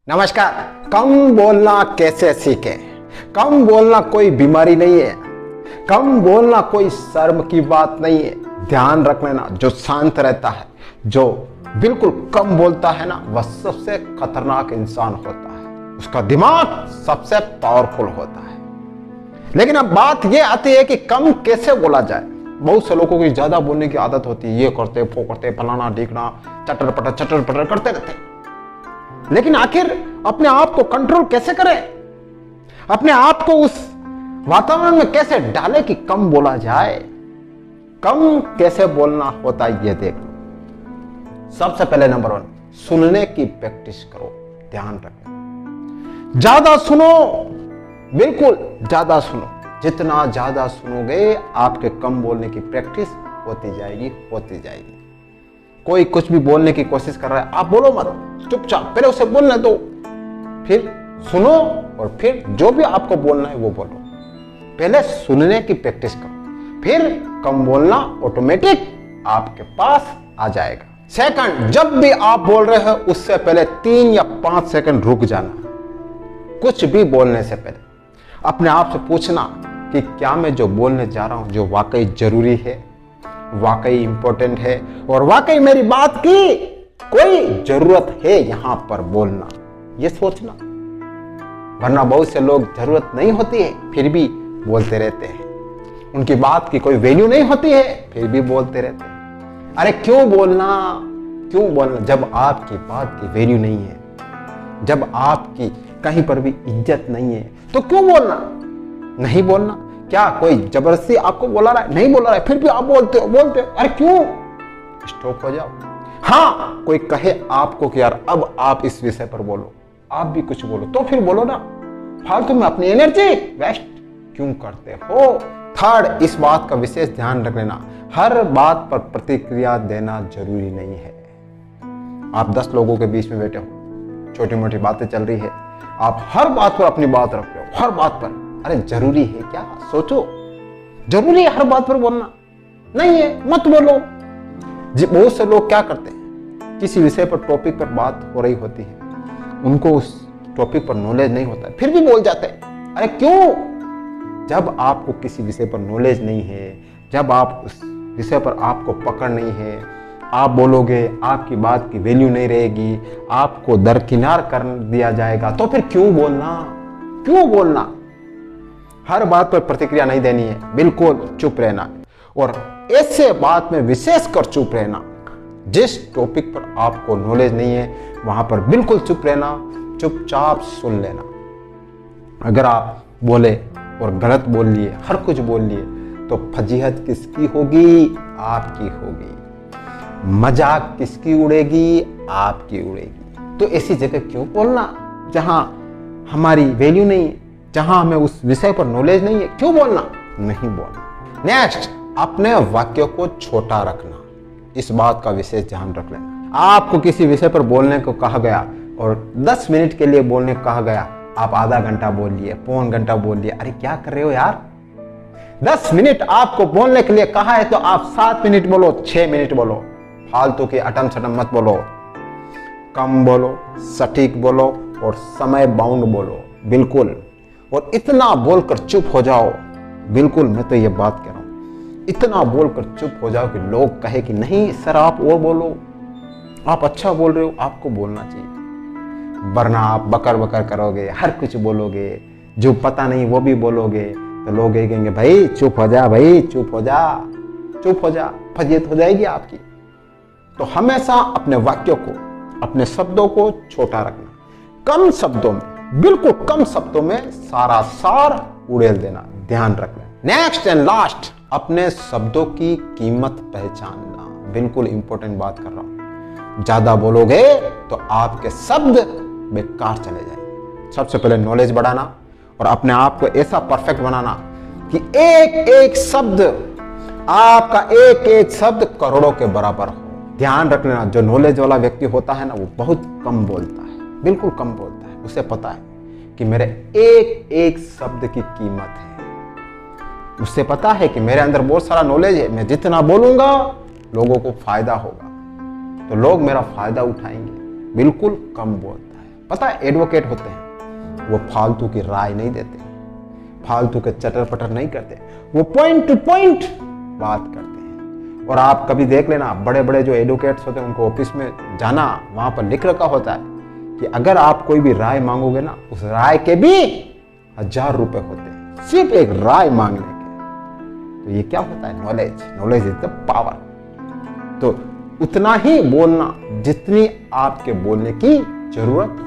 नमस्कार। कम बोलना कैसे सीखें? कम बोलना कोई बीमारी नहीं है, कम बोलना कोई शर्म की बात नहीं है। ध्यान रख लेना, जो शांत रहता है, जो बिल्कुल कम बोलता है ना, वह सबसे खतरनाक इंसान होता है। उसका दिमाग सबसे पावरफुल होता है। लेकिन अब बात यह आती है कि कम कैसे बोला जाए। बहुत से लोगों की ज्यादा बोलने की आदत होती है, ये करते वो करते, फलाना ढीकना, चटर पटर करते रहते हैं। लेकिन आखिर अपने आप को कंट्रोल कैसे करें? अपने आप को उस वातावरण में कैसे डालें कि कम बोला जाए? कम कैसे बोलना होता है ये देख लो। सबसे पहले नंबर 1, सुनने की प्रैक्टिस करो। ध्यान रखो, ज्यादा सुनो, बिल्कुल ज्यादा सुनो। जितना ज्यादा सुनोगे आपके कम बोलने की प्रैक्टिस होती जाएगी। कोई कुछ भी बोलने की कोशिश कर रहा है, आप बोलो मत, चुपचाप पहले उसे बोलने दो, फिर सुनो और फिर जो भी आपको बोलना है वो बोलो। पहले सुनने की प्रैक्टिस करो, फिर कम बोलना ऑटोमेटिक आपके पास आ जाएगा। सेकंड, जब भी आप बोल रहे हो उससे पहले 3 या 5 सेकंड रुक जाना। कुछ भी बोलने से पहले अपने आप से पूछना कि क्या मैं जो बोलने जा रहा हूं जो वाकई जरूरी है, वाकई इंपॉर्टेंट है और वाकई मेरी बात की कोई जरूरत है यहां पर बोलना, ये सोचना। वरना बहुत से लोग जरूरत नहीं होती है फिर भी बोलते रहते हैं, उनकी बात की कोई वैल्यू नहीं होती है फिर भी बोलते रहते हैं। अरे क्यों बोलना जब आपकी बात की वैल्यू नहीं है, जब आपकी कहीं पर भी इज्जत नहीं है तो क्यों बोलना? नहीं बोलना। क्या कोई जबरदस्ती आपको बोला रहा है? नहीं बोला रहा है, फिर भी आप बोलते हो। अरे क्यों? स्टॉप हो जाओ। हाँ, कोई कहे आपको कि यार अब आप इस विषय पर बोलो, आप भी कुछ बोलो, तो फिर बोलो ना। फालतू में अपनी एनर्जी वेस्ट क्यों करते हो? थर्ड, इस बात का विशेष ध्यान रख लेना, हर बात पर प्रतिक्रिया देना जरूरी नहीं है। आप 10 लोगों के बीच में बैठे हो, छोटी मोटी बातें चल रही है, आप हर बात पर अपनी बात रख रहे हो, हर बात पर। अरे जरूरी है क्या? सोचो, जरूरी है हर बात पर बोलना? नहीं है, मत बोलो। बहुत से लोग क्या करते हैं, किसी विषय पर टॉपिक पर बात हो रही होती है, उनको उस टॉपिक पर नॉलेज नहीं होता है, फिर भी बोल जाते हैं। अरे क्यों? जब आपको किसी विषय पर नॉलेज नहीं है, जब आप उस विषय पर आपको पकड़ नहीं है, आप बोलोगे, आपकी बात की वैल्यू नहीं रहेगी, आपको दरकिनार कर दिया जाएगा, तो फिर क्यों बोलना? हर बात पर प्रतिक्रिया नहीं देनी है, बिल्कुल चुप रहना। और ऐसे बात में विशेष कर चुप रहना, जिस टॉपिक पर आपको नॉलेज नहीं है वहां पर बिल्कुल चुप रहना, चुपचाप सुन लेना। अगर आप बोले और गलत बोल लिए, हर कुछ बोल लिए, तो फजीहत किसकी होगी? आपकी होगी। मजाक किसकी उड़ेगी? आपकी उड़ेगी। तो ऐसी जगह क्यों बोलना जहां हमारी वैल्यू नहीं है, जहां हमें उस विषय पर नॉलेज नहीं है? क्यों बोलना? नहीं बोलना। नेक्स्ट, अपने वाक्यों को छोटा रखना। इस बात का विशेष ध्यान रख लेना। आपको किसी विषय पर बोलने को कहा गया और 10 मिनट के लिए बोलने को कहा गया, आप आधा घंटा बोल लिए, पौन घंटा बोल लिए। अरे क्या कर रहे हो यार? 10 मिनट आपको बोलने के लिए कहा है तो आप 7 मिनट बोलो, 6 मिनट बोलो। फालतू के अटम सटम मत बोलो। कम बोलो, सटीक बोलो और समय बाउंड बोलो, बिल्कुल। और इतना बोलकर चुप हो जाओ, बिल्कुल, मैं तो ये बात कह रहा हूं, इतना बोलकर चुप हो जाओ कि लोग कहे कि नहीं सर आप और बोलो, आप अच्छा बोल रहे हो, आपको बोलना चाहिए। वरना आप बकर करोगे, हर कुछ बोलोगे, जो पता नहीं वो भी बोलोगे, तो लोग कहेंगे भाई चुप हो जा, फजीहत हो जाएगी आपकी। तो हमेशा अपने वाक्यों को, अपने शब्दों को छोटा रखना, कम शब्दों में, बिल्कुल कम शब्दों में सारा सार उड़ेल देना, ध्यान रखना। नेक्स्ट एंड लास्ट, अपने शब्दों की कीमत पहचानना। बिल्कुल इंपॉर्टेंट बात कर रहा हूं। ज्यादा बोलोगे तो आपके शब्द बेकार चले जाएंगे। सबसे पहले नॉलेज बढ़ाना और अपने आप को ऐसा परफेक्ट बनाना कि एक एक शब्द, आपका एक एक शब्द करोड़ों के बराबर हो। ध्यान रख लेना, जो नॉलेज वाला व्यक्ति होता है ना, वो बहुत कम बोलता है, बिल्कुल कम बोलता है। उसे पता है कि मेरे एक एक शब्द की कीमत है। उसे पता है कि मेरे अंदर बहुत सारा नॉलेज है, मैं जितना बोलूंगा लोगों को फायदा होगा, तो लोग मेरा फायदा उठाएंगे। बिल्कुल कम बोलता है। पता है एडवोकेट होते हैं, वो फालतू की राय नहीं देते, फालतू के चटर पटर नहीं करते, वो पॉइंट टू पॉइंट बात करते हैं। और आप कभी देख लेना, बड़े बड़े जो एडवोकेट्स होते हैं उनको ऑफिस में जाना, वहां पर लिख रखा होता है कि अगर आप कोई भी राय मांगोगे ना, उस राय के भी 1000 रुपए होते हैं, सिर्फ एक राय मांगने के। तो ये क्या होता है? Knowledge. Knowledge is the power. तो उतना ही बोलना जितनी आपके बोलने की जरूरत